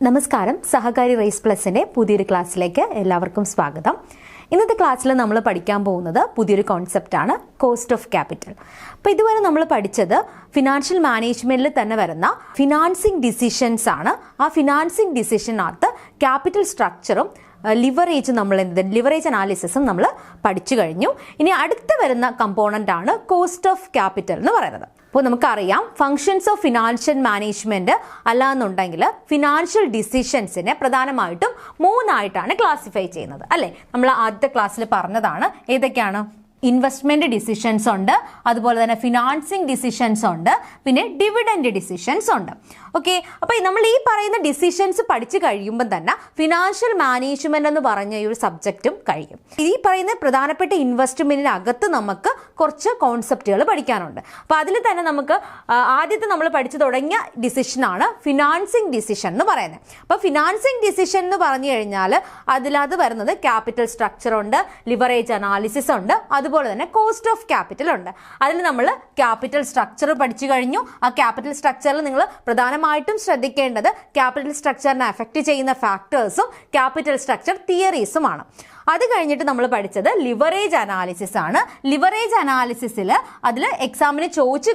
നമസ്കാരം, സഹകാരി റേസ് പ്ലസിന്റെ പുതിയൊരു ക്ലാസ്സിലേക്ക് എല്ലാവർക്കും സ്വാഗതം. ഇന്നത്തെ ക്ലാസ്സിൽ നമ്മൾ പഠിക്കാൻ പോകുന്നത് പുതിയൊരു കോൺസെപ്റ്റാണ് കോസ്റ്റ് ഓഫ് ക്യാപിറ്റൽ. അപ്പോൾ ഇതുവരെ നമ്മൾ പഠിച്ചത് ഫിനാൻഷ്യൽ മാനേജ്മെന്റിൽ തന്നെ വരുന്ന ഫിനാൻസിങ് ഡിസിഷൻസ് ആണ്. ആ ഫിനാൻസിങ് ഡിസിഷനകത്ത് ക്യാപിറ്റൽ സ്ട്രക്ചറും ലിവറേജ് അനാലിസിസും നമ്മൾ പഠിച്ചു കഴിഞ്ഞു. ഇനി അടുത്ത് വരുന്ന കമ്പോണന്റ് ആണ് കോസ്റ്റ് ഓഫ് ക്യാപിറ്റൽ എന്ന് പറയുന്നത്. അപ്പോൾ നമുക്കറിയാം, ഫങ്ഷൻസ് ഓഫ് ഫിനാൻഷ്യൽ മാനേജ്മെന്റ് അല്ലാന്നുണ്ടെങ്കിൽ ഫിനാൻഷ്യൽ ഡിസിഷൻസിനെ പ്രധാനമായിട്ടും മൂന്നായിട്ടാണ് ക്ലാസിഫൈ ചെയ്യുന്നത്, അല്ലേ? നമ്മൾ ആദ്യത്തെ ക്ലാസ്സിൽ പറഞ്ഞതാണ്. ഏതൊക്കെയാണ്? ഇൻവെസ്റ്റ്മെന്റ് ഡിസിഷൻസ് ഉണ്ട്, അതുപോലെ തന്നെ ഫിനാൻസിങ് ഡിസിഷൻസ് ഉണ്ട്, പിന്നെ ഡിവിഡൻഡ് ഡിസിഷൻസ് ഉണ്ട്. ഓക്കെ, അപ്പോൾ നമ്മൾ ഈ പറയുന്ന ഡിസിഷൻസ് പഠിച്ചു കഴിയുമ്പോൾ തന്നെ ഫിനാൻഷ്യൽ മാനേജ്മെന്റ് എന്ന് പറഞ്ഞ ഈ ഒരു സബ്ജക്റ്റും കഴിയും. ഈ പറയുന്ന പ്രധാനപ്പെട്ട ഇൻവെസ്റ്റ്മെന്റിനകത്ത് നമുക്ക് കുറച്ച് കോൺസെപ്റ്റുകൾ പഠിക്കാനുണ്ട്. അപ്പോൾ അതിൽ തന്നെ നമുക്ക് ആദ്യത്തെ നമ്മൾ പഠിച്ചു തുടങ്ങിയ ഡിസിഷനാണ് ഫിനാൻസിങ് ഡിസിഷൻ എന്ന് പറയുന്നത്. അപ്പോൾ ഫിനാൻസിങ് ഡിസിഷൻ എന്ന് പറഞ്ഞു കഴിഞ്ഞാൽ അതിലത് വരുന്നത് ക്യാപിറ്റൽ സ്ട്രക്ചർ ഉണ്ട്, ലിവറേജ് അനാലിസിസ് ഉണ്ട്, അതുപോലെ തന്നെ കോസ്റ്റ് ഓഫ് ക്യാപിറ്റൽ ഉണ്ട്. അതിൽ നമ്മൾ ക്യാപിറ്റൽ സ്ട്രക്ചർ പഠിച്ചു കഴിഞ്ഞു. ആ ക്യാപിറ്റൽ സ്ട്രക്ചറിൽ നിങ്ങൾ പ്രധാനമായിട്ടും ശ്രദ്ധിക്കേണ്ടത് ക്യാപിറ്റൽ സ്ട്രക്ചറിനെ അഫക്റ്റ് ചെയ്യുന്ന ഫാക്ടേഴ്സും ക്യാപിറ്റൽ സ്ട്രക്ചർ തിയറീസുമാണ്. അത് കഴിഞ്ഞിട്ട് നമ്മൾ പഠിച്ചത് ലിവറേജ് അനാലിസിസ് ആണ്. ലിവറേജ് അനാലിസിസിൽ അതിൽ എക്സാമിന് ചോദിച്ച്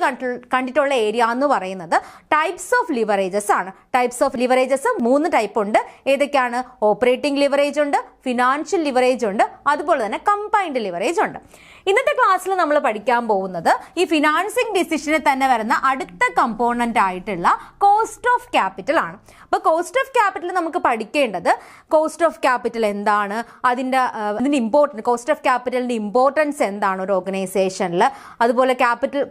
കണ്ടിട്ടുള്ള ഏരിയ എന്ന് പറയുന്നത് ടൈപ്സ് ഓഫ് ലിവറേജസ് ആണ്. ടൈപ്സ് ഓഫ് ലിവറേജസ് 3 ടൈപ്പ് ഉണ്ട്. ഏതൊക്കെയാണ്? ഓപ്പറേറ്റിംഗ് ലിവറേജ് ഉണ്ട്, ഫിനാൻഷ്യൽ ലിവറേജ് ഉണ്ട്, അതുപോലെ തന്നെ കമ്പൈൻഡ് ലിവറേജ് ഉണ്ട്. ഇന്നത്തെ ക്ലാസ്സിൽ നമ്മൾ പഠിക്കാൻ പോകുന്നത് ഈ ഫിനാൻസിങ് ഡിസിഷനിൽ തന്നെ വരുന്ന അടുത്ത കമ്പോണന്റ് ആയിട്ടുള്ള കോസ്റ്റ് ഓഫ് ക്യാപിറ്റൽ ആണ്. അപ്പോൾ കോസ്റ്റ് ഓഫ് ക്യാപിറ്റൽ നമുക്ക് പഠിക്കേണ്ടത് കോസ്റ്റ് ഓഫ് ക്യാപിറ്റൽ എന്താണ്, അതിൻ്റെ കോസ്റ്റ് ഓഫ് ക്യാപിറ്റലിന്റെ ഇമ്പോർട്ടൻസ് എന്താണ് ഒരു ഓർഗനൈസേഷനിൽ, അതുപോലെ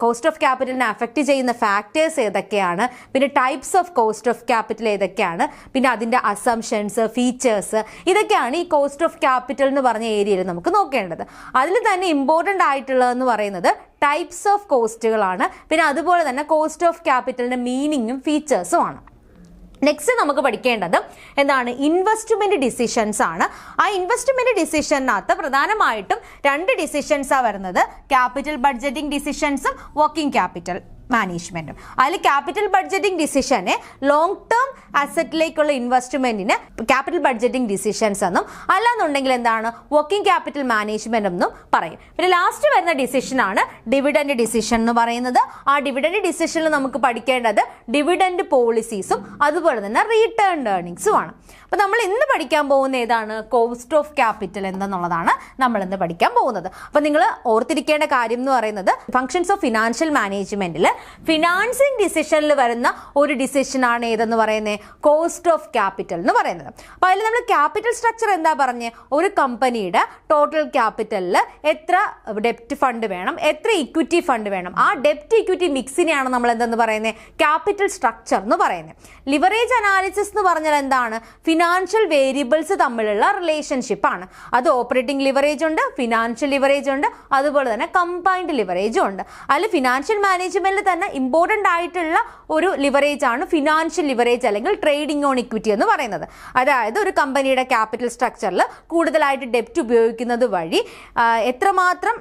കോസ്റ്റ് ഓഫ് ക്യാപിറ്റലിനെ അഫക്റ്റ് ചെയ്യുന്ന ഫാക്ടേഴ്സ് ഏതൊക്കെയാണ്, പിന്നെ types of cost of capital ഏതൊക്കെയാണ്, പിന്നെ അതിൻ്റെ അസംഷൻസ്, ഫീച്ചേഴ്സ്, ഇതൊക്കെയാണ് ഈ കോസ്റ്റ് ഓഫ് ക്യാപിറ്റൽ എന്ന് പറഞ്ഞ ഏരിയയിൽ നമുക്ക് നോക്കേണ്ടത്. അതിൽ തന്നെ ഇമ്പോർട്ടൻ്റ് ആയിട്ടുള്ളതെന്ന് പറയുന്നത് ടൈപ്സ് ഓഫ് കോസ്റ്റുകളാണ്. പിന്നെ അതുപോലെ തന്നെ കോസ്റ്റ് ഓഫ് ക്യാപിറ്റലിന്റെ മീനിങ്ങും ഫീച്ചേഴ്സും ആണ്. നെക്സ്റ്റ് നമുക്ക് പഠിക്കേണ്ടത് എന്താണ്? ഇൻവെസ്റ്റ്മെന്റ് ഡിസിഷൻസ് ആണ്. ആ ഇൻവെസ്റ്റ്മെന്റ് ഡിസിഷനകത്ത് പ്രധാനമായിട്ടും 2 ഡിസിഷൻസാണ് വരുന്നത്. ക്യാപിറ്റൽ ബഡ്ജറ്റിംഗ് ഡിസിഷൻസും വർക്കിംഗ് ക്യാപിറ്റൽ മാനേജ്മെന്റും. അതിൽ ക്യാപിറ്റൽ ബഡ്ജറ്റിംഗ് ഡിസിഷനെ ലോങ് ടേം അസറ്റിലേക്കുള്ള ഇൻവെസ്റ്റ്മെന്റിന് ക്യാപിറ്റൽ ബഡ്ജറ്റിംഗ് ഡിസിഷൻസ് എന്നും, അല്ലാന്നുണ്ടെങ്കിൽ എന്താണ് വർക്കിംഗ് ക്യാപിറ്റൽ മാനേജ്മെന്റ് എന്നും പറയും. പിന്നെ ലാസ്റ്റ് വരുന്ന ഡിസിഷനാണ് ഡിവിഡൻഡ് ഡിസിഷൻ എന്ന് പറയുന്നത്. ആ ഡിവിഡൻഡ് ഡിസിഷനിൽ നമുക്ക് പഠിക്കേണ്ടത് ഡിവിഡൻഡ് പോളിസീസും അതുപോലെ തന്നെ റീറ്റേൺ ഏർണിങ്സും ആണ്. അപ്പോൾ നമ്മൾ ഇന്ന് പഠിക്കാൻ പോകുന്ന ഏതാണ്? കോസ്റ്റ് ഓഫ് ക്യാപിറ്റൽ എന്തെന്നുള്ളതാണ് നമ്മൾ ഇന്ന് പഠിക്കാൻ പോകുന്നത്. അപ്പോൾ നിങ്ങൾ ഓർത്തിരിക്കേണ്ട കാര്യം എന്ന് പറയുന്നത് ഫങ്ഷൻസ് ഓഫ് ഫിനാൻഷ്യൽ മാനേജ്മെന്റിൽ ഫിനാൻസിങ് ഡിസിഷനിൽ വരുന്ന ഒരു ഡിസിഷനാണ് ഏതെന്ന് പറയുന്നത്? കോസ്റ്റ് ഓഫ് ക്യാപിറ്റൽ എന്ന് പറയുന്നത്. അപ്പോൾ അതിൽ നമ്മൾ ക്യാപിറ്റൽ സ്ട്രക്ചർ എന്താ പറഞ്ഞത്? ഒരു കമ്പനിയുടെ ടോട്ടൽ ക്യാപിറ്റലിൽ എത്ര ഡെപ്റ്റ് ഫണ്ട് വേണം, എത്ര ഇക്വിറ്റി ഫണ്ട് വേണം, ആ ഡെപ്റ്റ് ഇക്വിറ്റി മിക്സിനെയാണ് നമ്മൾ എന്തെന്ന് പറയുന്നത്? ക്യാപിറ്റൽ സ്ട്രക്ചർ എന്ന് പറയുന്നത്. ലിവറേജ് അനാലിസിസ് എന്ന് പറഞ്ഞാൽ എന്താണ്? ഫിനാൻഷ്യൽ വേരിയബിൾസ് തമ്മിലുള്ള റിലേഷൻഷിപ്പ് ആണ്. അത് ഓപ്പറേറ്റിംഗ് ലിവറേജ് ഉണ്ട്, ഫിനാൻഷ്യൽ ലിവറേജ് ഉണ്ട്, അതുപോലെ തന്നെ കമ്പൈൻഡ് ലിവറേജും ഉണ്ട്. അതിൽ ഫിനാൻഷ്യൽ മാനേജ്മെന്റിൽ തന്നെ ഇമ്പോർട്ടൻ്റ് ആയിട്ടുള്ള ഒരു ലിവറേജ് ആണ് ഫിനാൻഷ്യൽ ലിവറേജ് അല്ലെങ്കിൽ ട്രേഡിംഗ് ഓൺ ഇക്വിറ്റി എന്ന് പറയുന്നത്. അതായത് ഒരു കമ്പനിയുടെ ക്യാപിറ്റൽ സ്ട്രക്ചറിൽ കൂടുതലായിട്ട് ഡെപ്റ്റ് ഉപയോഗിക്കുന്നത് വഴി എത്രമാത്രം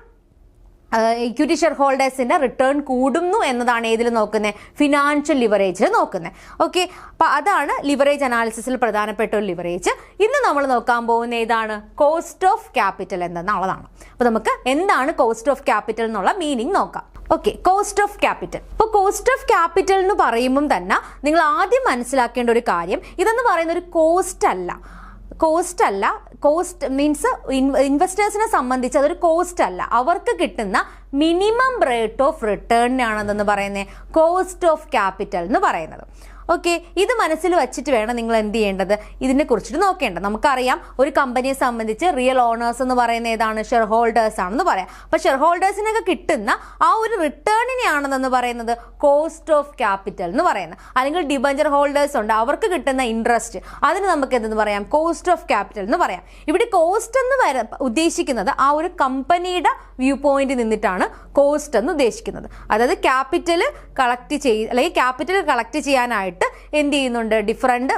ഇക്വിറ്റി ഷെയർ ഹോൾഡേഴ്സിന്റെ റിട്ടേൺ കൂടുന്നു എന്നതാണ് ഏതിൽ നോക്കുന്നത്? ഫിനാൻഷ്യൽ ലിവറേജിൽ നോക്കുന്നത്. ഓക്കെ, അപ്പോൾ അതാണ് ലിവറേജ് അനാലിസിസിൽ പ്രധാനപ്പെട്ട ഒരു ലിവറേജ്. ഇന്ന് നമ്മൾ നോക്കാൻ പോകുന്ന ഏതാണ്? കോസ്റ്റ് ഓഫ് ക്യാപിറ്റൽ എന്നുള്ളതാണ്. അപ്പോൾ നമുക്ക് എന്താണ് കോസ്റ്റ് ഓഫ് ക്യാപിറ്റൽ എന്നുള്ള മീനിങ് നോക്കാം. Okay, cost of capital. ഇപ്പോൾ കോസ്റ്റ് ഓഫ് ക്യാപിറ്റൽ എന്ന് പറയുമ്പം തന്നെ നിങ്ങൾ ആദ്യം മനസ്സിലാക്കേണ്ട ഒരു കാര്യം, ഇതെന്ന് പറയുന്ന ഒരു കോസ്റ്റ് അല്ല. കോസ്റ്റ് മീൻസ് ഇൻവെസ്റ്റേഴ്സിനെ സംബന്ധിച്ച് അതൊരു കോസ്റ്റ് അല്ല. അവർക്ക് കിട്ടുന്ന മിനിമം റേറ്റ് ഓഫ് റിട്ടേണിനാണെന്ന് പറയുന്നത് കോസ്റ്റ് ഓഫ് ക്യാപിറ്റൽ എന്ന് പറയുന്നത്. ഓക്കെ, ഇത് മനസ്സിൽ വെച്ചിട്ട് വേണം നിങ്ങൾ എന്ത് ചെയ്യേണ്ടത്? ഇതിനെ കുറിച്ചിട്ട് നോക്കേണ്ടത്. നമുക്കറിയാം, ഒരു കമ്പനിയെ സംബന്ധിച്ച് റിയൽ ഓണേഴ്സ് എന്ന് പറയുന്ന ഏതാണ്? ഷെയർ ഹോൾഡേഴ്സ് ആണെന്ന് പറയാം. അപ്പോൾ ഷെയർ ഹോൾഡേഴ്സിനൊക്കെ കിട്ടുന്ന ആ ഒരു റിട്ടേണിനെയാണെന്ന് പറയുന്നത് കോസ്റ്റ് ഓഫ് ക്യാപിറ്റൽ എന്ന് പറയുന്നത്. അല്ലെങ്കിൽ ഡിബഞ്ചർ ഹോൾഡേഴ്സ് ഉണ്ട്, അവർക്ക് കിട്ടുന്ന ഇൻട്രസ്റ്റ്, അതിന് നമുക്ക് എന്തെന്ന് പറയാം? കോസ്റ്റ് ഓഫ് ക്യാപിറ്റൽ എന്ന് പറയാം. ഇവിടെ കോസ്റ്റ് എന്ന് ഉദ്ദേശിക്കുന്നത് ആ ഒരു കമ്പനിയുടെ വ്യൂ പോയിന്റ് നിന്നിട്ടാണ് കോസ്റ്റ് എന്ന് ഉദ്ദേശിക്കുന്നത്. അതായത് ക്യാപിറ്റൽ കളക്ട് ചെയ്യാനായിട്ട് എന്ത് ചെയ്യുന്നുണ്ട്? ഡിഫറെൻറ്റ്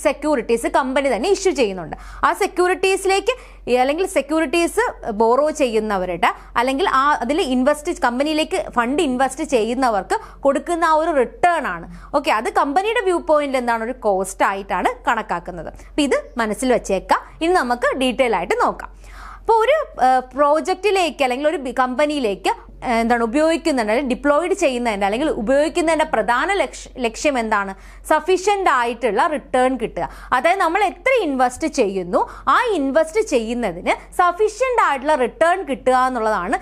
സെക്യൂരിറ്റീസ് കമ്പനി തന്നെ ഇഷ്യൂ ചെയ്യുന്നുണ്ട്. ആ സെക്യൂരിറ്റീസിലേക്ക് അല്ലെങ്കിൽ സെക്യൂരിറ്റീസ് ബോറോ ചെയ്യുന്നവരുടെ അല്ലെങ്കിൽ അതിൽ കമ്പനിയിലേക്ക് ഫണ്ട് ഇൻവെസ്റ്റ് ചെയ്യുന്നവർക്ക് കൊടുക്കുന്ന ആ ഒരു റിട്ടേൺ ആണ്. ഓക്കെ, അത് കമ്പനിയുടെ വ്യൂ പോയിന്റിൽ എന്താണ് ഒരു കോസ്റ്റ് ആയിട്ടാണ് കണക്കാക്കുന്നത്. അപ്പം ഇത് മനസ്സിൽ വെച്ചേക്കാം. ഇനി നമുക്ക് ഡീറ്റെയിൽ ആയിട്ട് നോക്കാം. അപ്പോൾ ഒരു പ്രോജക്റ്റിലേക്ക് അല്ലെങ്കിൽ ഒരു കമ്പനിയിലേക്ക് ഉപയോഗിക്കുന്നതിൻ്റെ അല്ലെങ്കിൽ ഡിപ്ലോയിഡ് ചെയ്യുന്നതിൻ്റെ അല്ലെങ്കിൽ ഉപയോഗിക്കുന്നതിൻ്റെ പ്രധാന ലക്ഷ്യം എന്താണ്? സഫീഷ്യൻ്റ് ആയിട്ടുള്ള റിട്ടേൺ കിട്ടുക. അതായത് നമ്മൾ എത്ര ഇൻവെസ്റ്റ് ചെയ്യുന്നു ആ ഇൻവെസ്റ്റ് ചെയ്യുന്നതിന് സഫീഷ്യൻ്റ് ആയിട്ടുള്ള റിട്ടേൺ കിട്ടുക എന്നുള്ളതാണ്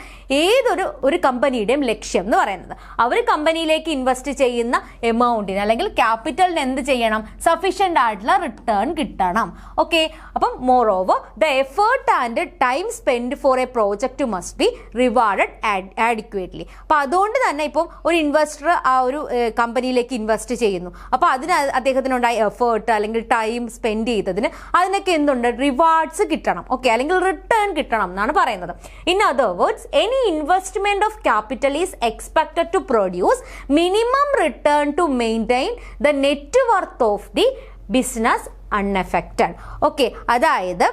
ഒരു കമ്പനിയുടെയും ലക്ഷ്യം എന്ന് പറയുന്നത്. അവർ കമ്പനിയിലേക്ക് ഇൻവെസ്റ്റ് ചെയ്യുന്ന എമൗണ്ടിന് അല്ലെങ്കിൽ ക്യാപിറ്റലിന് എന്ത് ചെയ്യണം? സഫീഷ്യൻ്റ് ആയിട്ടുള്ള റിട്ടേൺ കിട്ടണം. ഓക്കെ, അപ്പം more over the effort and time spend four A project must be rewarded adequately. അപ്പോൾ അതുകൊണ്ട് തന്നെ ഇപ്പം ഒരു ഇൻവെസ്റ്റർ ആ ഒരു കമ്പനിയിലേക്ക് ഇൻവെസ്റ്റ് ചെയ്യുന്നു. അപ്പോൾ അതിന് അദ്ദേഹത്തിനുണ്ടായ എഫേർട്ട് അല്ലെങ്കിൽ ടൈം സ്പെൻഡ് ചെയ്തതിന് അതിനൊക്കെ എന്തുണ്ട്? റിവാർഡ്സ് കിട്ടണം. ഓക്കെ, അല്ലെങ്കിൽ റിട്ടേൺ കിട്ടണം എന്നാണ് പറയുന്നത്. In other words, any investment of capital is expected to produce minimum return to maintain the net worth of the business unaffected. Okay, അതായത്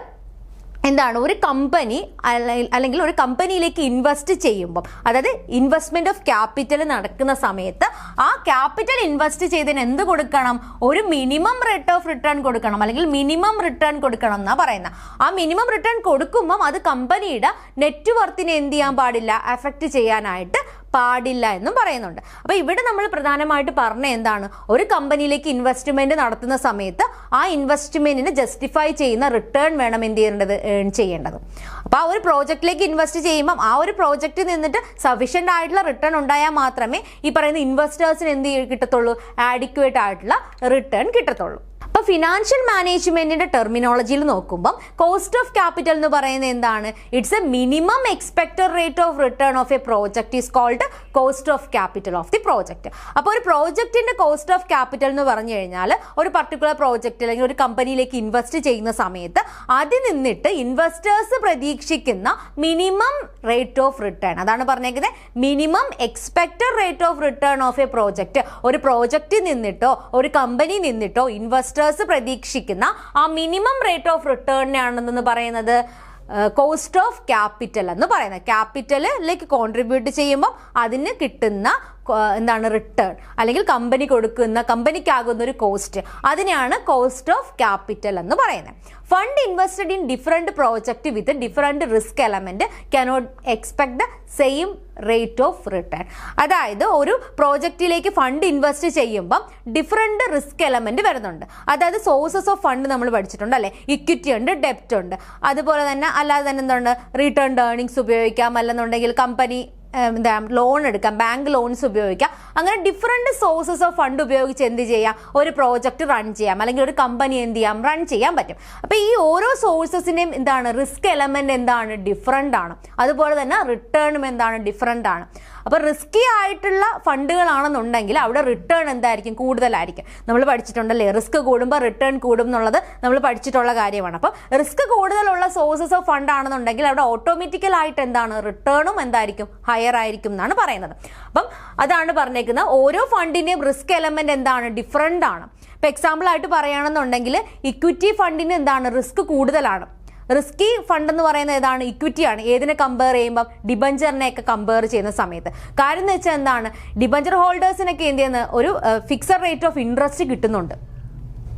എന്താണ് ഒരു കമ്പനി അല്ലെങ്കിൽ ഒരു കമ്പനിയിലേക്ക് ഇൻവെസ്റ്റ് ചെയ്യുമ്പോൾ, അതായത് ഇൻവെസ്റ്റ്മെന്റ് ഓഫ് ക്യാപിറ്റൽ നടക്കുന്ന സമയത്ത് ആ ക്യാപിറ്റൽ ഇൻവെസ്റ്റ് ചെയ്തതിന് എന്ത് കൊടുക്കണം? ഒരു മിനിമം റേറ്റ് ഓഫ് റിട്ടേൺ കൊടുക്കണം അല്ലെങ്കിൽ മിനിമം റിട്ടേൺ കൊടുക്കണം എന്നാണ് പറയുന്നത്. ആ മിനിമം റിട്ടേൺ കൊടുക്കുമ്പം അത് കമ്പനിയുടെ നെറ്റ് വർത്തിനെ എന്ത് ചെയ്യാൻ പാടില്ല? അഫക്റ്റ് ചെയ്യാനായിട്ട് പാടില്ല എന്നും പറയുന്നുണ്ട്. അപ്പോൾ ഇവിടെ നമ്മൾ പ്രധാനമായിട്ട് പറഞ്ഞ എന്താണ്? ഒരു കമ്പനിയിലേക്ക് ഇൻവെസ്റ്റ്മെന്റ് നടത്തുന്ന സമയത്ത് ആ ഇൻവെസ്റ്റ്മെന്റിന് ജസ്റ്റിഫൈ ചെയ്യുന്ന റിട്ടേൺ വേണം എന്ത് ചെയ്യേണ്ടത്? ഏൺ ചെയ്യേണ്ടത്. അപ്പോൾ ആ ഒരു പ്രോജക്റ്റിലേക്ക് ഇൻവെസ്റ്റ് ചെയ്യുമ്പം ആ ഒരു പ്രോജക്റ്റിൽ നിന്നിട്ട് സഫീഷ്യൻ്റ് ആയിട്ടുള്ള റിട്ടേൺ ഉണ്ടായാൽ മാത്രമേ ഈ പറയുന്ന ഇൻവെസ്റ്റേഴ്സിന് എന്ത് കിട്ടത്തുള്ളൂ? ആഡിക്വേറ്റ് ആയിട്ടുള്ള റിട്ടേൺ കിട്ടത്തുള്ളൂ. അപ്പോൾ ഫിനാൻഷ്യൽ മാനേജ്മെന്റിന്റെ ടെർമിനോളജിയിൽ നോക്കുമ്പോൾ കോസ്റ്റ് ഓഫ് ക്യാപിറ്റൽ എന്ന് പറയുന്നത് എന്താണ്? It's a minimum expected rate of return of a project is called cost of capital of the project. അപ്പോൾ ഒരു പ്രോജക്റ്റിന്റെ കോസ്റ്റ് ഓഫ് ക്യാപിറ്റൽ എന്ന് പറഞ്ഞു കഴിഞ്ഞാൽ ഒരു പർട്ടിക്കുലർ പ്രോജക്റ്റ് അല്ലെങ്കിൽ ഒരു കമ്പനിയിലേക്ക് ഇൻവെസ്റ്റ് ചെയ്യുന്ന സമയത്ത് അതിൽ നിന്നിട്ട് ഇൻവെസ്റ്റേഴ്സ് പ്രതീക്ഷിക്കുന്ന മിനിമം റേറ്റ് ഓഫ് റിട്ടേൺ, അതാണ് പറഞ്ഞേക്കുന്നത് minimum expected rate of return of a project. ഒരു പ്രോജക്റ്റിൽ നിന്നിട്ടോ ഒരു കമ്പനി നിന്നിട്ടോ ഇൻവെസ്റ്റേഴ്സ് പ്രതീക്ഷിക്കുന്ന ആ മിനിമം റേറ്റ് ഓഫ് റിട്ടേണിനാണെന്ന് പറയുന്നത് കോസ്റ്റ് ഓഫ് ക്യാപിറ്റൽ എന്ന് പറയുന്നത്. ക്യാപിറ്റലിലേക്ക് കോൺട്രിബ്യൂട്ട് ചെയ്യുമ്പോൾ അതിന് കിട്ടുന്ന എന്താണ്? റിട്ടേൺ അല്ലെങ്കിൽ കമ്പനിക്കാകുന്ന ഒരു കോസ്റ്റ്, അതിനെയാണ് കോസ്റ്റ് ഓഫ് ക്യാപിറ്റൽ എന്ന് പറയുന്നത്. Fund invested in different project with different risk element cannot expect the same rate of return. അതായത് ഒരു പ്രോജക്റ്റിലേക്ക് ഫണ്ട് ഇൻവെസ്റ്റ് ചെയ്യുമ്പം ഡിഫറെന്റ് റിസ്ക് എലമെന്റ് വരുന്നുണ്ട്. അതായത് സോഴ്സസ് ഓഫ് ഫണ്ട് നമ്മൾ പഠിച്ചിട്ടുണ്ട് അല്ലെ? ഇക്വിറ്റി ഉണ്ട്, ഡെപ്റ്റ് ഉണ്ട്. അതുപോലെ തന്നെ അല്ലാതെ തന്നെ എന്തുണ്ട്? റിട്ടേൺ ഏർണിങ്സ് ഉപയോഗിക്കാം, അല്ലെന്നുണ്ടെങ്കിൽ കമ്പനി ലോൺ എടുക്കാം, ബാങ്ക് ലോൺസ് ഉപയോഗിക്കാം. അങ്ങനെ ഡിഫറെന്റ് സോഴ്സസ് ഓഫ് ഫണ്ട് ഉപയോഗിച്ച് എന്ത് ചെയ്യാം? ഒരു പ്രോജക്റ്റ് റൺ ചെയ്യാം അല്ലെങ്കിൽ ഒരു കമ്പനി എന്ത് ചെയ്യാം? റൺ ചെയ്യാൻ പറ്റും. അപ്പോൾ ഈ ഓരോ സോഴ്സസിന്റെയും എന്താണ്? റിസ്ക് എലമെന്റ് എന്താണ്? ഡിഫറെന്റ് ആണ്. അതുപോലെ തന്നെ റിട്ടേണും എന്താണ്? ഡിഫറെന്റ് ആണ്. അപ്പോൾ റിസ്കി ആയിട്ടുള്ള ഫണ്ടുകളാണെന്നുണ്ടെങ്കിൽ അവിടെ റിട്ടേൺ എന്തായിരിക്കും? കൂടുതലായിരിക്കും. നമ്മൾ പഠിച്ചിട്ടുണ്ടല്ലേ, റിസ്ക് കൂടുമ്പോൾ റിട്ടേൺ കൂടും എന്നുള്ളത് നമ്മൾ പഠിച്ചിട്ടുള്ള കാര്യമാണ്. അപ്പം റിസ്ക് കൂടുതലുള്ള സോഴ്സസ് ഓഫ് ഫണ്ട് ആണെന്നുണ്ടെങ്കിൽ അവിടെ ഓട്ടോമാറ്റിക്കലായിട്ട് എന്താണ്? റിട്ടേണും എന്തായിരിക്കും? ഹയർ ആയിരിക്കും എന്നാണ് പറയുന്നത്. അപ്പം അതാണ് പറഞ്ഞേക്കുന്നത്. ഓരോ ഫണ്ടിന്റെയും റിസ്ക് എലമെന്റ് എന്താണ്? ഡിഫറെന്റ് ആണ്. ഇപ്പം എക്സാമ്പിൾ ആയിട്ട് പറയുകയാണെന്നുണ്ടെങ്കിൽ ഇക്വിറ്റി ഫണ്ടിന് എന്താണ്? റിസ്ക് കൂടുതലാണ്. റിസ്കി ഫണ്ട് എന്ന് പറയുന്നത് ഏതാണ്? ഇക്വിറ്റിയാണ്. ഏതിനെ കമ്പയർ ചെയ്യുമ്പോൾ? ഡിബഞ്ചറിനെയൊക്കെ കമ്പയർ ചെയ്യുന്ന സമയത്ത്. കാര്യം എന്ന് വെച്ചാൽ എന്താണ്? ഡിബഞ്ചർ ഹോൾഡേഴ്സിനൊക്കെ എന്ത് ചെയ്യുന്ന ഒരു ഫിക്സഡ് റേറ്റ് ഓഫ് ഇൻട്രസ്റ്റ് കിട്ടുന്നുണ്ട്.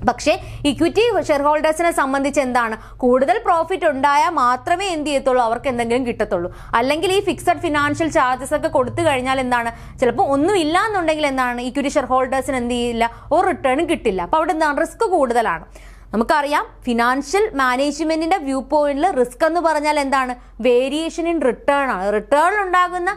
പക്ഷേ ഇക്വിറ്റി ഷെയർ ഹോൾഡേഴ്സിനെ സംബന്ധിച്ച് എന്താണ്? കൂടുതൽ പ്രോഫിറ്റ് ഉണ്ടായാൽ മാത്രമേ എന്ത് ചെയ്യത്തുള്ളൂ? അവർക്ക് എന്തെങ്കിലും കിട്ടത്തുള്ളൂ. അല്ലെങ്കിൽ ഈ ഫിക്സഡ് ഫിനാൻഷ്യൽ ചാർജസ് ഒക്കെ കൊടുത്തു കഴിഞ്ഞാൽ എന്താണ്? ചിലപ്പോൾ ഒന്നും ഇല്ല എന്നുണ്ടെങ്കിൽ എന്താണ്? ഇക്വിറ്റി ഷെയർ ഹോൾഡേഴ്സിന് എന്ത് ചെയ്യില്ല? ഒരു റിട്ടേണും കിട്ടില്ല. അപ്പോൾ അവിടെ എന്താണ്? റിസ്ക് കൂടുതലാണ്. നമുക്കറിയാം ഫിനാൻഷ്യൽ മാനേജ്മെന്റിന്റെ വ്യൂ പോയിന്റിൽ റിസ്ക് എന്ന് പറഞ്ഞാൽ എന്താണ്? വേരിയേഷൻ ഇൻ റിട്ടേൺ ആണ്. റിട്ടേൺ ഉണ്ടാകുന്ന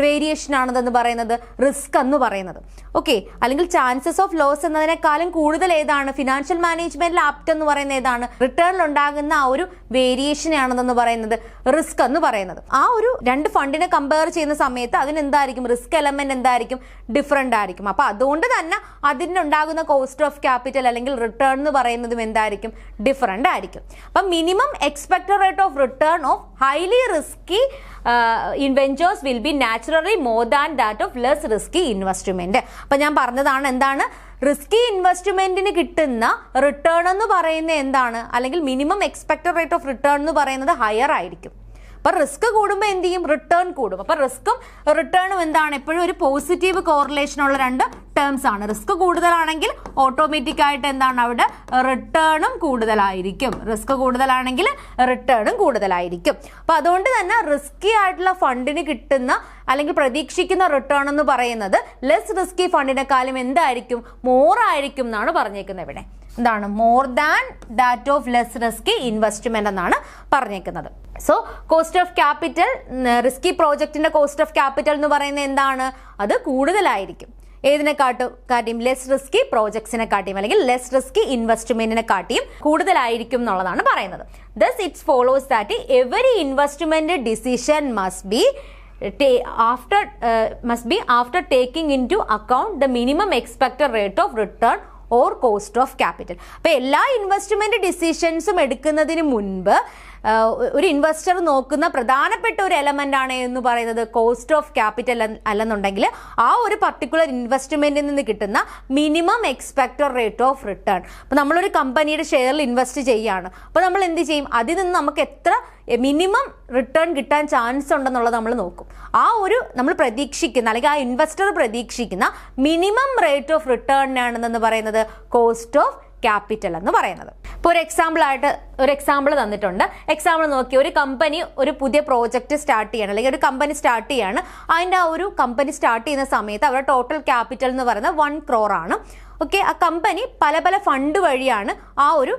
വേരിയേഷൻ ആണെന്ന് പറയുന്നത് റിസ്ക് എന്ന് പറയുന്നത്. ഓക്കെ, അല്ലെങ്കിൽ ചാൻസസ് ഓഫ് ലോസ് എന്നതിനേക്കാളും കൂടുതൽ ഏതാണ്? ഫിനാൻഷ്യൽ മാനേജ്മെന്റിൽ ആപ്റ്റ് എന്ന് പറയുന്നത് ഏതാണ്? റിട്ടേണിൽ ഉണ്ടാകുന്ന ആ ഒരു വേരിയേഷൻ ആണെന്ന് പറയുന്നത് റിസ്ക് എന്ന് പറയുന്നത്. ആ ഒരു രണ്ട് ഫണ്ടിനെ കമ്പയർ ചെയ്യുന്ന സമയത്ത് അതിനെന്തായിരിക്കും? റിസ്ക് എലമെന്റ് എന്തായിരിക്കും? ഡിഫറെന്റ് ആയിരിക്കും. അപ്പൊ അതുകൊണ്ട് തന്നെ അതിനുണ്ടാകുന്ന കോസ്റ്റ് ഓഫ് ക്യാപിറ്റൽ അല്ലെങ്കിൽ റിട്ടേൺ എന്ന് പറയുന്നതും എന്തായിരിക്കും? ഡിഫറെന്റ് ആയിരിക്കും. അപ്പം minimum expected rate of return of highly risky ventures will be naturally more than that of less risky investment. അപ്പൊ ഞാൻ പറഞ്ഞതാണ് എന്താണ്, റിസ്കി ഇൻവെസ്റ്റ്മെന്റിന് കിട്ടുന്ന റിട്ടേൺ എന്ന് പറയുന്നത് എന്താണ്, അല്ലെങ്കിൽ minimum expected rate of return എന്ന് പറയുന്നത് ഹയർ ആയിരിക്കും. അപ്പൊ റിസ്ക് കൂടുമ്പോൾ എന്ത് ചെയ്യും, റിട്ടേൺ കൂടും. അപ്പൊ റിസ്ക്കും റിട്ടേണും എന്താണ്, എപ്പോഴും ഒരു പോസിറ്റീവ് കോറിലേഷൻ ഉള്ള രണ്ട് ടേംസ് ആണ്. റിസ്ക് കൂടുതലാണെങ്കിൽ ഓട്ടോമാറ്റിക് ആയിട്ട് എന്താണ് അവിടെ റിട്ടേണും കൂടുതലായിരിക്കും. റിസ്ക് കൂടുതലാണെങ്കിൽ റിട്ടേണും കൂടുതലായിരിക്കും. അപ്പൊ അതുകൊണ്ട് തന്നെ റിസ്കി ആയിട്ടുള്ള ഫണ്ടിന് കിട്ടുന്ന അല്ലെങ്കിൽ പ്രതീക്ഷിക്കുന്ന റിട്ടേൺ എന്ന് പറയുന്നത് ലെസ് റിസ്കി ഫണ്ടിനെക്കാളും എന്തായിരിക്കും, മോർ ആയിരിക്കും എന്നാണ് പറഞ്ഞേക്കുന്നത്. ഇവിടെ എന്താണ്, more than that of less risky investment എന്നാണ് പറഞ്ഞേക്കുന്നത്. So cost of capital, risky പ്രോജക്റ്റിന്റെ കോസ്റ്റ് ഓഫ് ക്യാപിറ്റൽ എന്ന് പറയുന്നത് എന്താണ്, അത് കൂടുതലായിരിക്കും. ഏതിനെക്കാട്ടും ലെസ് റിസ്കി പ്രോജക്ട്സിനെ കാട്ടിയും അല്ലെങ്കിൽ ലെസ് റിസ്കി ഇൻവെസ്റ്റ്മെന്റിനെ കാട്ടിയും കൂടുതലായിരിക്കും എന്നുള്ളതാണ് പറയുന്നത്. Thus it's follows that every investment decision must be after taking into account the minimum expected rate of return or cost of capital. അപ്പൊ എല്ലാ ഇൻവെസ്റ്റ്മെന്റ് ഡിസിഷൻസും എടുക്കുന്നതിന് മുൻപ് ഒരു ഇൻവെസ്റ്റർ നോക്കുന്ന പ്രധാനപ്പെട്ട ഒരു എലമെന്റ് ആണ് എന്ന് പറയുന്നത് കോസ്റ്റ് ഓഫ് ക്യാപിറ്റൽ അല്ലെന്നുണ്ടെങ്കിൽ ആ ഒരു പർട്ടിക്കുലർ ഇൻവെസ്റ്റ്മെന്റിൽ നിന്ന് കിട്ടുന്ന minimum expected rate of return. അപ്പൊ നമ്മളൊരു കമ്പനിയുടെ ഷെയറിൽ ഇൻവെസ്റ്റ് ചെയ്യുകയാണ്. അപ്പൊ നമ്മൾ എന്ത് ചെയ്യും, അതിൽ നിന്ന് നമുക്ക് എത്ര മിനിമം റിട്ടേൺ കിട്ടാൻ ചാൻസ് ഉണ്ടെന്നുള്ളത് നമ്മൾ നോക്കും. ആ ഒരു നമ്മൾ പ്രതീക്ഷിക്കുന്ന അല്ലെങ്കിൽ ആ ഇൻവെസ്റ്റർ പ്രതീക്ഷിക്കുന്ന മിനിമം റേറ്റ് ഓഫ് റിട്ടേണിനാണെന്ന് പറയുന്നത് കോസ്റ്റ് ഓഫ് ക്യാപിറ്റൽ എന്ന് പറയുന്നത്. ഇപ്പോൾ ഒരു എക്സാമ്പിൾ തന്നിട്ടുണ്ട്. എക്സാമ്പിൾ നോക്കി, ഒരു കമ്പനി ഒരു പുതിയ പ്രോജക്റ്റ് സ്റ്റാർട്ട് ചെയ്യണം അല്ലെങ്കിൽ ഒരു കമ്പനി സ്റ്റാർട്ട് ചെയ്യാണ്. അതിൻ്റെ ആ ഒരു കമ്പനി സ്റ്റാർട്ട് ചെയ്യുന്ന സമയത്ത് അവരുടെ ടോട്ടൽ ക്യാപിറ്റൽ എന്ന് പറയുന്നത് 1 crore ആണ്. ഓക്കെ, ആ കമ്പനി പല ഫണ്ട് വഴിയാണ് ആ ഒരു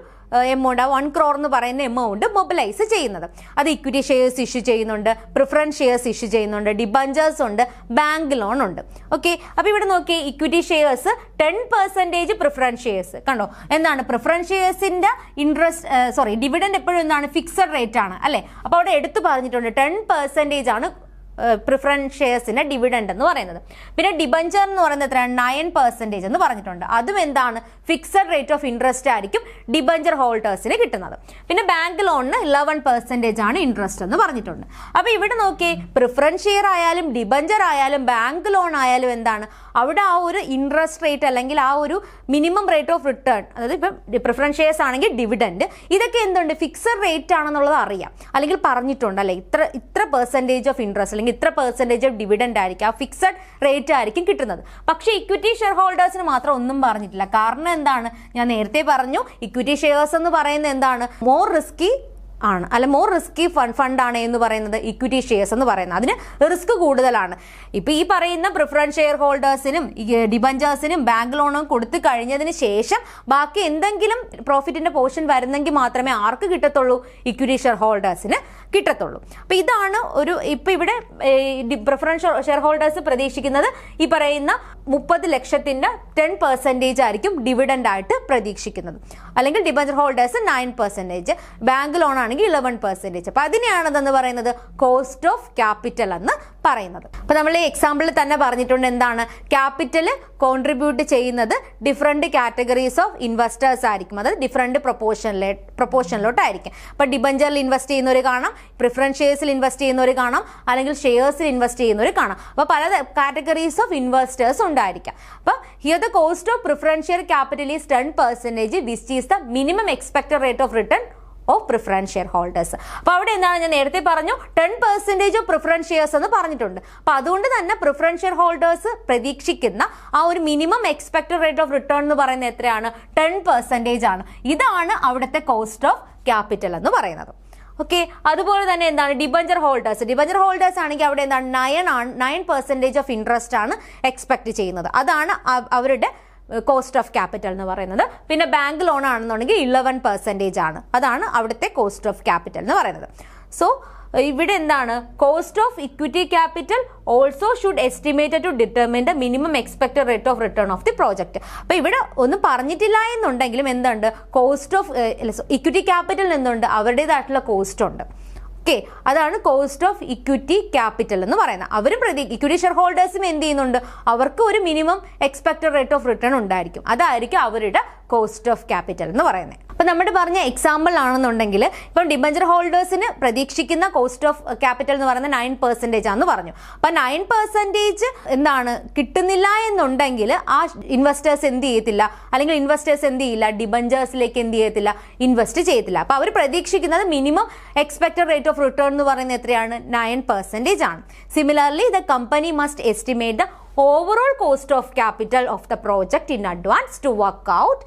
എമൗണ്ട്, ആ 1 crore എന്ന് പറയുന്ന എമൗണ്ട് മൊബിലൈസ് ചെയ്യുന്നത്. അത് ഇക്വിറ്റി ഷെയർസ് ഇഷ്യൂ ചെയ്യുന്നുണ്ട്, പ്രിഫറൻസ് ഷെയർസ് ഇഷ്യൂ ചെയ്യുന്നുണ്ട്, ഡിബഞ്ചേഴ്സ് ഉണ്ട്, ബാങ്ക് ലോൺ ഉണ്ട്. ഓക്കെ, അപ്പൊ ഇവിടെ നോക്കി, ഇക്വിറ്റി ഷെയർസ് 10% പ്രിഫറൻസ് ഷെയർസ് കണ്ടോ. എന്താണ് പ്രിഫറൻസ് ഷെയർസിന്റെ ഡിവിഡൻഡ് എപ്പോഴും എന്താണ്, ഫിക്സഡ് റേറ്റ് ആണ് അല്ലെ. അപ്പൊ അവിടെ എടുത്തു പറഞ്ഞിട്ടുണ്ട് 10% ആണ് പ്രിഫറൻസ് ഷെയർസിന്റെ ഡിവിഡൻഡ് എന്ന് പറയുന്നത്. പിന്നെ ഡിബഞ്ചർ എന്ന് പറയുന്നത് എത്രയാണ്, 9% എന്ന് പറഞ്ഞിട്ടുണ്ട്. അതും എന്താണ്, ഫിക്സഡ് റേറ്റ് ഓഫ് ഇൻട്രസ്റ്റ് ആയിരിക്കും ഡിബഞ്ചർ ഹോൾഡേഴ്സിന് കിട്ടുന്നത്. പിന്നെ ബാങ്ക് ലോണിന് 11% ആണ് ഇൻട്രസ്റ്റ് എന്ന് പറഞ്ഞിട്ടുണ്ട്. അപ്പൊ ഇവിടെ നോക്കി, പ്രിഫറൻസ് ഷെയർ ആയാലും ഡിബഞ്ചർ ആയാലും ബാങ്ക് ലോൺ ആയാലും എന്താണ്, അവിടെ ആ ഒരു ഇൻട്രസ്റ്റ് റേറ്റ് അല്ലെങ്കിൽ ആ ഒരു മിനിമം റേറ്റ് ഓഫ് റിട്ടേൺ, അതായത് ഇപ്പം പ്രിഫറൻസ് ഷെയർസ് ആണെങ്കിൽ ഡിവിഡൻഡ്, ഇതൊക്കെ എന്തുണ്ട്, ഫിക്സഡ് റേറ്റ് ആണെന്നുള്ളത് അറിയാം അല്ലെങ്കിൽ പറഞ്ഞിട്ടുണ്ട് അല്ലെ. ഇത്ര പെർസെൻറ്റേജ് ഓഫ് ഇൻട്രസ്റ്റ് അല്ലെങ്കിൽ ഇത്ര പെർസെൻറ്റേജ് ഓഫ് ഡിവിഡൻഡ് ആയിരിക്കും, ആ ഫിക്സഡ് റേറ്റ് ആയിരിക്കും കിട്ടുന്നത്. പക്ഷേ ഇക്വിറ്റി ഷെയർ ഹോൾഡേഴ്സിന് മാത്രം ഒന്നും പറഞ്ഞിട്ടില്ല. കാരണം എന്താണ്, ഞാൻ നേരത്തെ പറഞ്ഞു, ഇക്വിറ്റി ഷെയർസ് എന്ന് പറയുന്നത് എന്താണ്, മോർ റിസ്കി ആണ് അല്ല, മോർ റിസ്കി ഫണ്ടാണ് എന്ന് പറയുന്നത് ഇക്വിറ്റി ഷെയർസ് എന്ന് പറയുന്നത്. അതിന് റിസ്ക് കൂടുതലാണ്. ഇപ്പൊ ഈ പറയുന്ന പ്രിഫറൻസ് ഷെയർ ഹോൾഡേഴ്സിനും ഡിബഞ്ചേഴ്സിനും ബാങ്ക് ലോണും കൊടുത്തു കഴിഞ്ഞതിന് ശേഷം ബാക്കി എന്തെങ്കിലും പ്രോഫിറ്റിന്റെ പോർഷൻ വരുന്നെങ്കിൽ മാത്രമേ ആർക്ക് കിട്ടത്തുള്ളൂ, ഇക്വിറ്റി ഷെയർ ഹോൾഡേഴ്സിന് കിട്ടത്തുള്ളൂ. അപ്പൊ ഇതാണ് ഇപ്പൊ ഇവിടെ പ്രിഫറൻസ് ഷെയർ ഹോൾഡേഴ്സ് പ്രതീക്ഷിക്കുന്നത് ഈ പറയുന്ന 30 ലക്ഷത്തിന്റെ 10% ആയിരിക്കും ഡിവിഡൻഡ് ആയിട്ട് പ്രതീക്ഷിക്കുന്നത്. അല്ലെങ്കിൽ ഡിബഞ്ചർ ഹോൾഡേഴ്സ് 9%, ബാങ്ക് ലോൺ ആണെങ്കിൽ 11%. അപ്പൊ അതിനെയാണെന്ന് പറയുന്നത് കോസ്റ്റ് ഓഫ് ക്യാപിറ്റൽ എന്ന് പറയുന്നത്. അപ്പൊ നമ്മൾ ഈ എക്സാമ്പിളിൽ തന്നെ പറഞ്ഞിട്ടുണ്ട് എന്താണ്, ക്യാപിറ്റൽ കോൺട്രിബ്യൂട്ട് ചെയ്യുന്നത് ഡിഫറെന്റ് കാറ്റഗറീസ് ഓഫ് ഇൻവെസ്റ്റേഴ്സ് ആയിരിക്കും. അത് ഡിഫറെന്റ് പ്രൊപ്പോർഷനിലോട്ടായിരിക്കും. അപ്പൊ ഡിബഞ്ചറിൽ ഇൻവെസ്റ്റ് ചെയ്യുന്നവർ കാണാം, പ്രിഫറൻസ് ഷെയർസിൽ ഇൻവെസ്റ്റ് ചെയ്യുന്നവർ കാണാം, അല്ലെങ്കിൽ ഷെയർസിൽ ഇൻവെസ്റ്റ് ചെയ്യുന്നവർ കാണാം. അപ്പൊ പല കാറ്റഗറീസ് ഓഫ് ഇൻവെസ്റ്റേഴ്സ് ഉണ്ടായിരിക്കാം. അപ്പൊ here the cost of preference share capital is 10%, which is the minimum expected rate of return of preference share holders. അപ്പൊ അവിടെ എന്താണ്, ഞാൻ നേരത്തെ പറഞ്ഞു 10% ഓഫ് പ്രിഫറൻസ് ഷെയർസ് എന്ന് പറഞ്ഞിട്ടുണ്ട്. അപ്പൊ അതുകൊണ്ട് തന്നെ പ്രിഫറൻസ് ഷെയർ ഹോൾഡേഴ്സ് പ്രതീക്ഷിക്കുന്ന ആ ഒരു minimum expected rate of return എന്ന് പറയുന്നത് എത്രയാണ്, 10% ആണ്. ഇതാണ് അവിടുത്തെ കോസ്റ്റ് ഓഫ് ക്യാപിറ്റൽ എന്ന് പറയുന്നത്. ഓക്കെ, അതുപോലെ തന്നെ എന്താണ് ഡിബഞ്ചർ ഹോൾഡേഴ്സ് ആണെങ്കിൽ അവിടെ എന്താണ് 9% ഓഫ് ഇൻട്രസ്റ്റ് ആണ് എക്സ്പെക്ട് ചെയ്യുന്നത്. അതാണ് അവരുടെ കോസ്റ്റ് ഓഫ് ക്യാപിറ്റൽ എന്ന് പറയുന്നത്. പിന്നെ ബാങ്ക് ലോൺ ആണെന്നുണ്ടെങ്കിൽ 11% ആണ്. അതാണ് അവിടുത്തെ കോസ്റ്റ് ഓഫ് ക്യാപിറ്റൽ എന്ന് പറയുന്നത്. സോ ഇവിടെ എന്താണ്, cost of equity capital also should estimated to determine the minimum expected rate of return of the project. അപ്പൊ ഇവിടെ ഒന്നും പറഞ്ഞിട്ടില്ല എന്നുണ്ടെങ്കിലും എന്തുണ്ട്, കോസ്റ്റ് ഓഫ് ഇക്വിറ്റി ക്യാപിറ്റൽ എന്തുണ്ട്, അവരുടേതായിട്ടുള്ള കോസ്റ്റ് ഉണ്ട്. ഓക്കെ, അതാണ് കോസ്റ്റ് ഓഫ് ഇക്വിറ്റി ക്യാപിറ്റൽ എന്ന് പറയുന്നത്. അവരും ഇക്വിറ്റി ഷെയർ ഹോൾഡേഴ്സും എന്ത് ചെയ്യുന്നുണ്ട്, അവർക്ക് ഒരു minimum expected rate of return ഉണ്ടായിരിക്കും. അതായിരിക്കും അവരുടെ കോസ്റ്റ് ഓഫ് ക്യാപിറ്റൽ എന്ന് പറയുന്നത്. അപ്പം നമ്മുടെ പറഞ്ഞ എക്സാമ്പിൾ ആണെന്നുണ്ടെങ്കിൽ ഇപ്പം ഡിബഞ്ചർ ഹോൾഡേഴ്സിന് പ്രതീക്ഷിക്കുന്ന കോസ്റ്റ് ഓഫ് ക്യാപിറ്റൽ എന്ന് പറയുന്നത് 9% ആണെന്ന് പറഞ്ഞു. അപ്പം 9% എന്താണ് കിട്ടുന്നില്ല എന്നുണ്ടെങ്കിൽ ആ ഇൻവെസ്റ്റേഴ്സ് എന്ത് ചെയ്യത്തില്ല, അല്ലെങ്കിൽ ഇൻവെസ്റ്റേഴ്സ് എന്ത് ചെയ്യില്ല, ഡിബഞ്ചേഴ്സിലേക്ക് എന്ത് ചെയ്യത്തില്ല, ഇൻവെസ്റ്റ് ചെയ്യത്തില്ല. അപ്പോൾ അവർ പ്രതീക്ഷിക്കുന്നത് minimum expected rate of return എന്ന് പറയുന്നത് എത്രയാണ്? 9% ആണ്. Similarly the company must estimate the overall cost of capital of the project in advance to work out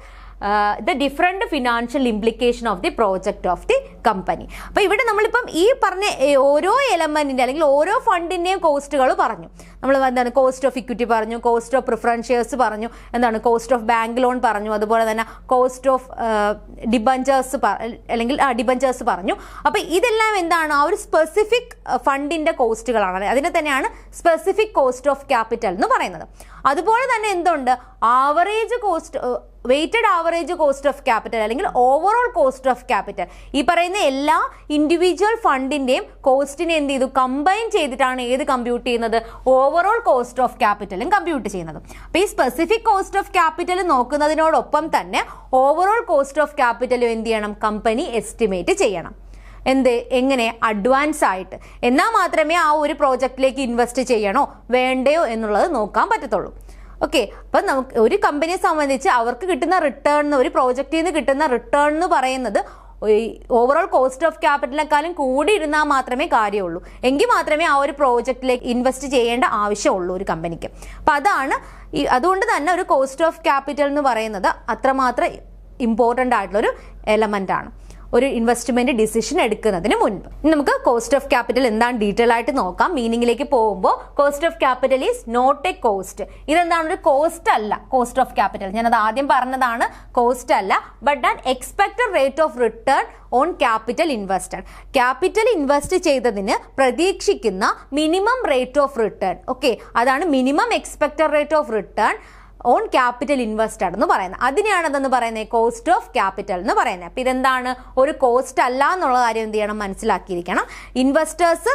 the different financial implication of the project of the company. അപ്പോൾ ഇവിടെ നമ്മളിപ്പം ഈ പറഞ്ഞ ഓരോ എലമെന്റിന്റെ അല്ലെങ്കിൽ ഓരോ ഫണ്ടിന്റെയും കോസ്റ്റുകൾ പറഞ്ഞു. നമ്മൾ എന്താണ് കോസ്റ്റ് ഓഫ് ഇക്വിറ്റി പറഞ്ഞു, കോസ്റ്റ് ഓഫ് പ്രിഫറൻസ് ഷെയർസ് പറഞ്ഞു, എന്താണ് കോസ്റ്റ് ഓഫ് ബാങ്ക് ലോൺ പറഞ്ഞു, അതുപോലെ തന്നെ കോസ്റ്റ് ഓഫ് ഡിബഞ്ചേഴ്സ് അല്ലെങ്കിൽ ഡിബഞ്ചേഴ്സ് പറഞ്ഞു. അപ്പോൾ ഇതെല്ലാം എന്താണ്? ആ ഒരു സ്പെസിഫിക് ഫണ്ടിന്റെ കോസ്റ്റുകളാണ്. അതിനെ തന്നെയാണ് സ്പെസിഫിക് കോസ്റ്റ് ഓഫ് ക്യാപിറ്റൽ എന്ന് പറയുന്നത്. അതുപോലെ തന്നെ എന്തുണ്ട്? Average cost, weighted average cost of capital അല്ലെങ്കിൽ ഓവറോൾ കോസ്റ്റ് ഓഫ് ക്യാപിറ്റൽ. ഈ പറയുന്ന എല്ലാ ഇൻഡിവിജ്വൽ ഫണ്ടിന്റെയും കോസ്റ്റിനെ എന്ത് ചെയ്തു? കമ്പൈൻ ചെയ്തിട്ടാണ് ഏത് കമ്പ്യൂട്ട് ചെയ്യുന്നത്? ഓവറോൾ കോസ്റ്റ് ഓഫ് ക്യാപിറ്റലും കമ്പ്യൂട്ട് ചെയ്യുന്നത്. അപ്പോൾ ഈ സ്പെസിഫിക് കോസ്റ്റ് ഓഫ് ക്യാപിറ്റൽ നോക്കുന്നതിനോടൊപ്പം തന്നെ ഓവറോൾ കോസ്റ്റ് ഓഫ് ക്യാപിറ്റലും എന്ത് ചെയ്യണം? കമ്പനി എസ്റ്റിമേറ്റ് ചെയ്യണം. എങ്ങനെ? അഡ്വാൻസ് ആയിട്ട്. എന്നാൽ മാത്രമേ ആ ഒരു പ്രോജക്റ്റിലേക്ക് ഇൻവെസ്റ്റ് ചെയ്യണോ വേണ്ടയോ എന്നുള്ളത് നോക്കാൻ പറ്റത്തുള്ളൂ. ഓക്കെ, അപ്പം നമുക്ക് ഒരു കമ്പനിയെ സംബന്ധിച്ച് അവർക്ക് കിട്ടുന്ന റിട്ടേൺ, ഒരു പ്രോജക്റ്റിൽ നിന്ന് കിട്ടുന്ന റിട്ടേൺ എന്ന് പറയുന്നത് ഓവറോൾ കോസ്റ്റ് ഓഫ് ക്യാപിറ്റലിനെക്കാളും കൂടി ഇരുന്നാൽ മാത്രമേ കാര്യമുള്ളൂ. എങ്കിൽ മാത്രമേ ആ ഒരു പ്രോജക്റ്റിലേക്ക് ഇൻവെസ്റ്റ് ചെയ്യേണ്ട ആവശ്യമുള്ളൂ ഒരു കമ്പനിക്ക്. അപ്പം അതുകൊണ്ട് തന്നെ ഒരു കോസ്റ്റ് ഓഫ് ക്യാപിറ്റൽ എന്ന് പറയുന്നത് അത്രമാത്രം ഇമ്പോർട്ടൻ്റ് ആയിട്ടുള്ളൊരു എലമെൻ്റ് ആണ് ഒരു ഇൻവെസ്റ്റ്മെന്റ് ഡിസിഷൻ എടുക്കുന്നതിന് മുൻപ്. ഇനി നമുക്ക് കോസ്റ്റ് ഓഫ് ക്യാപിറ്റൽ എന്താണ് ഡീറ്റെയിൽ ആയിട്ട് നോക്കാം. മീനിങ്ങിലേക്ക് പോകുമ്പോൾ cost of capital is not a cost. ഇതെന്താണ്? ഒരു കോസ്റ്റ് അല്ല കോസ്റ്റ് ഓഫ് ക്യാപിറ്റൽ. ഞാനത് ആദ്യം പറഞ്ഞതാണ്, കോസ്റ്റ് അല്ല, but an expected rate of return on capital invested. Capital invest ചെയ്തതിന് പ്രതീക്ഷിക്കുന്ന minimum rate of return. Okay, അതാണ് minimum expected rate of return on capital invested എന്ന് പറയുന്നത്. അതിനെയാണ് എന്തെന്ന് പറയുന്നത്? കോസ്റ്റ് ഓഫ് ക്യാപിറ്റൽ എന്ന് പറയുന്നത്. അപ്പം ഇതെന്താണ്? ഒരു കോസ്റ്റ് അല്ല എന്നുള്ള കാര്യം എന്ത് ചെയ്യണം? മനസ്സിലാക്കിയിരിക്കണം. ഇൻവെസ്റ്റേഴ്സ്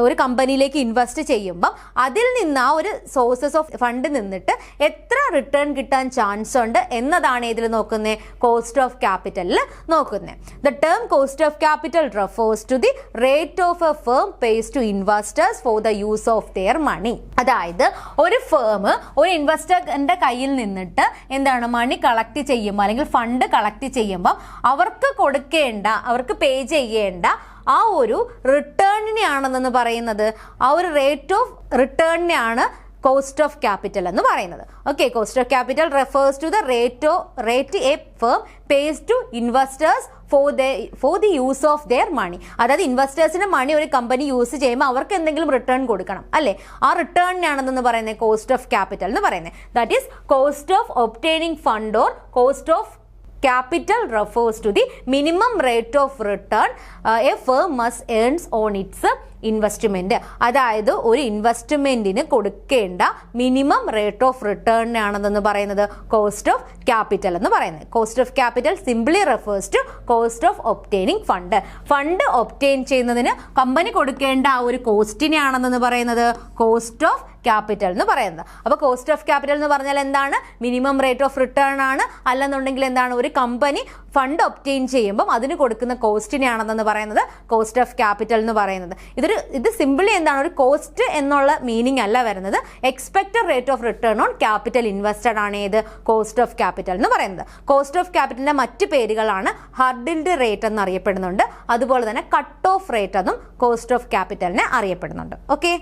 ഒരു കമ്പനിയിലേക്ക് ഇൻവെസ്റ്റ് ചെയ്യുമ്പം അതിൽ നിന്ന് ആ ഒരു സോഴ്സസ് ഓഫ് ഫണ്ട് നിന്നിട്ട് എത്ര റിട്ടേൺ കിട്ടാൻ ചാൻസ് ഉണ്ട് എന്നതാണ് ഇതിൽ നോക്കുന്നത്? കോസ്റ്റ് ഓഫ് ക്യാപിറ്റലിൽ നോക്കുന്നത്. The term cost of capital refers to the rate of a firm pays to investors for the use of their money. അതായത് ഒരു ഫേം ഒരു ഇൻവെസ്റ്ററിന്റെ കയ്യിൽ നിന്നിട്ട് എന്താണ് മണി കളക്ട് ചെയ്യുമ്പോൾ അല്ലെങ്കിൽ ഫണ്ട് കളക്ട് ചെയ്യുമ്പോൾ അവർക്ക് പേ ചെയ്യേണ്ട ആ ഒരു റിട്ടേണിനെയാണെന്ന് പറയുന്നത്, ആ ഒരു റേറ്റ് ഓഫ് റിട്ടേണിനെയാണ് കോസ്റ്റ് ഓഫ് ക്യാപിറ്റൽ എന്ന് പറയുന്നത്. Okay, cost of capital refers to the rate a firm pays to investors for the use of their money. അതായത് ഇൻവെസ്റ്റേഴ്സിന് മണി ഒരു കമ്പനി യൂസ് ചെയ്യുമ്പോൾ അവർക്ക് എന്തെങ്കിലും റിട്ടേൺ കൊടുക്കണം അല്ലേ? ആ റിട്ടേണിനാണെന്ന് പറയുന്നത് കോസ്റ്റ് ഓഫ് ക്യാപിറ്റൽ എന്ന് പറയുന്നത്. That is cost of obtaining fund or cost of capital refers to the minimum rate of return a firm must earns on its investment. അതായത് ഒരു ഇൻവെസ്റ്റ്മെന്റിന് കൊടുക്കേണ്ട മിനിമം റേറ്റ് ഓഫ് റിട്ടേൺ ആണെന്ന് പറയുന്നത് cost of capital എന്ന് പറയുന്നത്. Cost of capital simply refers to cost of obtaining fund obtain ചെയ്യുന്നതിന് company കൊടുക്കേണ്ട ആ ഒരു കോസ്റ്റിനെയാണെന്ന് പറയുന്നത് കോസ്റ്റ് ഓഫ് ക്യാപിറ്റൽ എന്ന് പറയുന്നത്. അപ്പോൾ കോസ്റ്റ് ഓഫ് ക്യാപിറ്റൽ എന്ന് പറഞ്ഞാൽ എന്താണ്? മിനിമം റേറ്റ് ഓഫ് റിട്ടേൺ ആണ്. അല്ലെന്നുണ്ടെങ്കിൽ എന്താണ്? ഒരു കമ്പനി ഫണ്ട് ഒബ്റ്റെയിൻ ചെയ്യുമ്പോൾ അതിന് കൊടുക്കുന്ന കോസ്റ്റിനെയാണെന്ന് പറയുന്നത് കോസ്റ്റ് ഓഫ് ക്യാപിറ്റൽ എന്ന് പറയുന്നത്. ഇത് സിമ്പിളി എന്താണ്? ഒരു കോസ്റ്റ് എന്നുള്ള മീനിങ് അല്ല വരുന്നത്. Expected rate of return on capital invested ആണ് ഏത്? കോസ്റ്റ് ഓഫ് ക്യാപിറ്റൽ എന്ന് പറയുന്നത്. കോസ്റ്റ് ഓഫ് ക്യാപിറ്റലിന്റെ മറ്റു പേരുകളാണ് ഹർഡിൽഡ് റേറ്റ് എന്ന് അറിയപ്പെടുന്നുണ്ട്. അതുപോലെ തന്നെ കട്ട് ഓഫ് റേറ്റ് എന്നും കോസ്റ്റ് ഓഫ് ക്യാപിറ്റലിനെ അറിയപ്പെടുന്നുണ്ട്. ഓക്കെ.